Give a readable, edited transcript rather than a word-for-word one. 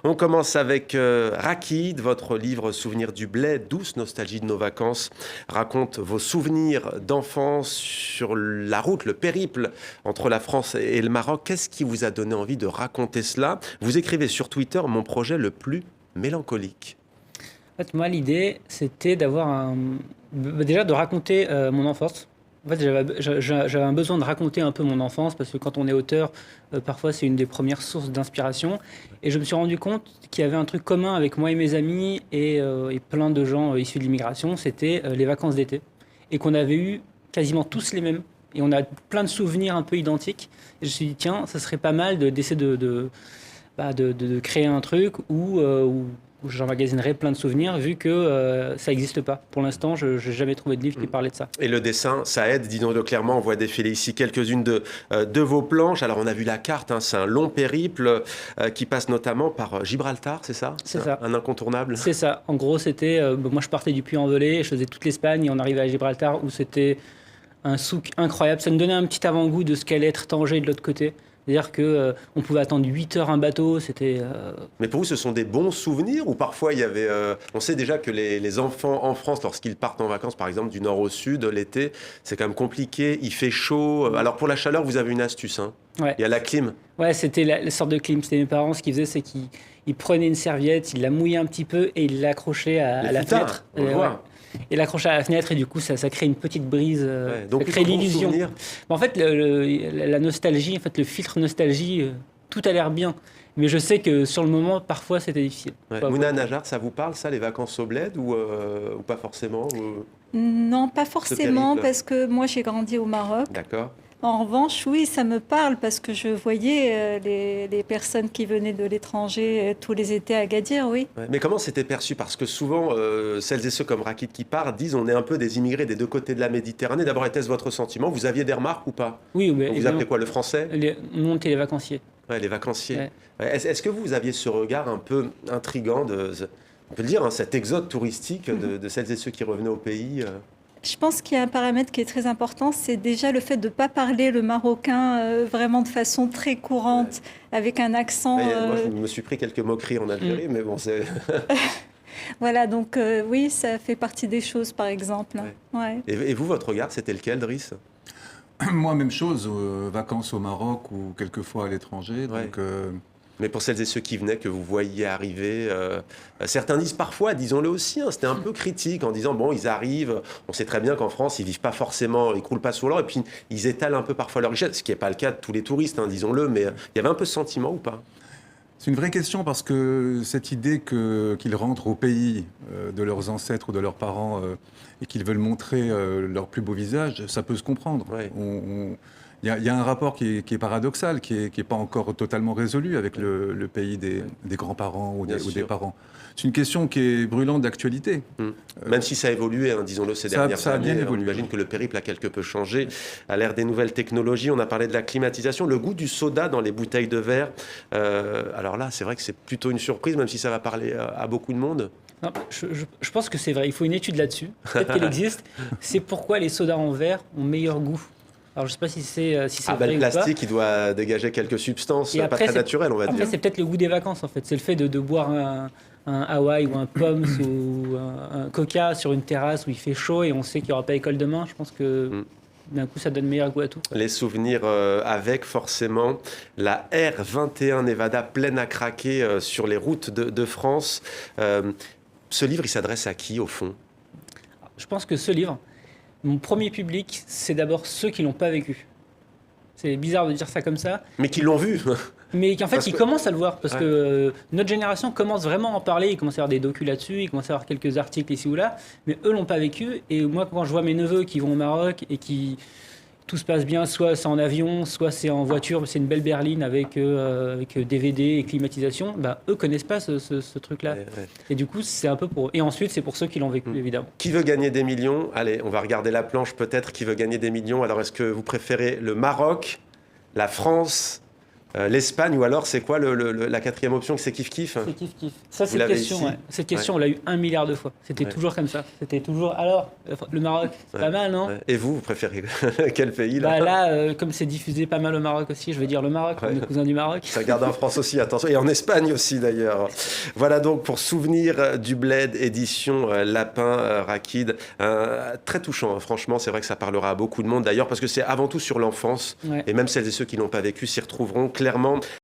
On commence avec Rakid, votre livre Souvenirs du Bled, douce nostalgie de nos vacances, raconte vos souvenirs d'enfance sur la route, le périple entre la France et le Maroc. Qu'est-ce qui vous a donné envie de raconter cela? Vous écrivez sur Twitter mon projet le plus mélancolique. En fait, moi, l'idée, c'était déjà de raconter mon enfance. En fait, j'avais un besoin de raconter un peu mon enfance parce que quand on est auteur, parfois c'est une des premières sources d'inspiration. Et je me suis rendu compte qu'il y avait un truc commun avec moi et mes amis et plein de gens issus de l'immigration, c'était les vacances d'été. Et qu'on avait eu quasiment tous les mêmes. Et on a plein de souvenirs un peu identiques. Et je me suis dit, tiens, ça serait pas mal d'essayer de créer un truc où j'emmagasinerai plein de souvenirs, vu que ça n'existe pas. Pour l'instant, je n'ai jamais trouvé de livre qui parlait de ça. Et le dessin, ça aide, disons-le clairement. On voit défiler ici quelques-unes de vos planches. Alors, on a vu la carte, hein, c'est un long périple qui passe notamment par Gibraltar, c'est ça? C'est ça. Un incontournable. C'est ça. En gros, c'était... moi, je partais du Puy-en-Velay, je faisais toute l'Espagne, et on arrivait à Gibraltar, où c'était un souk incroyable. Ça nous donnait un petit avant-goût de ce qu'allait être Tanger de l'autre côté. C'est-à-dire qu'on pouvait attendre 8 heures un bateau, c'était... Mais pour vous, ce sont des bons souvenirs ou parfois il y avait... on sait déjà que les enfants en France, lorsqu'ils partent en vacances, par exemple du nord au sud, l'été, c'est quand même compliqué, il fait chaud. Alors pour la chaleur, vous avez une astuce, hein. Ouais. Il y a la clim. Ouais, c'était la sorte de clim. C'était mes parents, ce qu'ils faisaient, c'est qu'ils prenaient une serviette, ils la mouillaient un petit peu et ils l'accrochaient à la fenêtre. On le voit. Et l'accrochaient à la fenêtre et du coup, ça crée une petite brise, Ouais, donc ça crée plutôt bon l'illusion. souvenir. En fait, la nostalgie, en fait, le filtre nostalgie, tout a l'air bien. Mais je sais que sur le moment, parfois, c'était difficile. Ouais. Mouna Najar, ça vous parle, ça, les vacances au bled ou pas forcément Non, pas ce forcément, périple? parce que moi j'ai grandi au Maroc. D'accord. En revanche, oui, ça me parle parce que je voyais les personnes qui venaient de l'étranger tous les étés à Agadir, oui. Ouais. Mais comment c'était perçu? Parce que souvent, celles et ceux comme Rakit qui partent disent on est un peu des immigrés des deux côtés de la Méditerranée. D'abord, était-ce votre sentiment? Vous aviez des remarques ou pas? Oui, mais Donc, vous évidemment, appelez quoi, le français? nous, on était les vacanciers. Ouais, les vacanciers. Ouais. Ouais. Est-ce que vous aviez ce regard un peu intrigant on peut le dire, hein, cet exode touristique de celles et ceux qui revenaient au pays Je pense qu'il y a un paramètre qui est très important, c'est déjà le fait de ne pas parler le marocain vraiment de façon très courante, avec un accent. Moi, je me suis pris quelques moqueries en Algérie, mais bon, c'est... Voilà, donc oui, ça fait partie des choses, par exemple. Ouais. Ouais. Et vous, votre regard, c'était lequel, Driss? Moi, même chose, vacances au Maroc ou quelquefois à l'étranger. Ouais. Donc, Mais pour celles et ceux qui venaient, que vous voyiez arriver, certains disent parfois, disons-le aussi, hein, c'était un peu critique en disant, bon, ils arrivent, on sait très bien qu'en France, ils vivent pas forcément, ils croulent pas sous l'or, et puis ils étalent un peu parfois leur richesse, ce qui n'est pas le cas de tous les touristes, hein, disons-le, mais il y avait un peu ce sentiment ou pas? c'est une vraie question parce que cette idée qu'ils rentrent au pays de leurs ancêtres ou de leurs parents et qu'ils veulent montrer leur plus beau visage, ça peut se comprendre. Ouais. Il y a un rapport qui est paradoxal, qui est pas encore totalement résolu avec le pays des grands-parents ou Bien des sûr. parents. C'est une question qui est brûlante d'actualité. Même si ça a évolué, hein, disons-le, ces dernières ça a bien années, on évolué. imagine que le périple a quelque peu changé. À l'ère des nouvelles technologies, on a parlé de la climatisation, le goût du soda dans les bouteilles de verre. Alors là, c'est vrai que c'est plutôt une surprise, même si ça va parler à beaucoup de monde. Non, je pense que c'est vrai. Il faut une étude là-dessus. Peut-être qu'elle existe. C'est pourquoi les sodas en verre ont meilleur goût. Alors, je ne sais pas si c'est vrai Le ou pas. plastique, il doit dégager quelques substances Et pas après, très naturelles, on va après, dire. c'est peut-être le goût des vacances, en fait. C'est le fait de boire un Hawaï ou un Poms ou un Coca sur une terrasse où il fait chaud et on sait qu'il n'y aura pas école demain. Je pense que d'un coup, ça donne meilleur goût à tout. Les souvenirs avec forcément la R21 Nevada pleine à craquer sur les routes de France. Ce livre, il s'adresse à qui au fond? Je pense que ce livre, mon premier public, c'est d'abord ceux qui l'ont pas vécu. C'est bizarre de dire ça comme ça, Mais qui l'ont vu. mais qu'en fait, Parce ils que- commencent à le voir parce Ouais. que notre génération commence vraiment à en parler. Il commence à y avoir des docus là-dessus, il commence à y avoir quelques articles ici ou là, mais eux l'ont pas vécu. Et moi, quand je vois mes neveux qui vont au Maroc et qui tout se passe bien, soit c'est en avion, soit c'est en voiture, c'est une belle berline avec DVD et climatisation, bah, eux connaissent pas ce truc-là. Ouais, ouais. Et du coup, c'est un peu pour... Et ensuite, c'est pour ceux qui l'ont vécu, évidemment. Qui veut gagner des millions? Allez, on va regarder la planche peut-être. Qui veut gagner des millions? Alors, est-ce que vous préférez le Maroc, la France L'Espagne, ou alors c'est quoi la quatrième option, c'est kiff-kiff? C'est kiff-kiff. Ça, Vous cette l'avez question, ici ouais. Cette question, on l'a eu 1 milliard de fois. C'était Ouais. toujours comme ça. C'était toujours. Alors, le Maroc, c'est Ouais. pas mal, non? Ouais. Et vous préférez quel pays là? Bah là, comme c'est diffusé pas mal au Maroc aussi, je vais dire le Maroc, Ouais. on est cousins du Maroc. Ça garde en France aussi, attention, et en Espagne aussi d'ailleurs. Voilà donc pour Souvenir du Bled, édition Lapin Rakid. Très touchant, hein. Franchement, c'est vrai que ça parlera à beaucoup de monde d'ailleurs, parce que c'est avant tout sur l'enfance, Ouais. et même celles et ceux qui n'ont pas vécu s'y retrouveront clairement.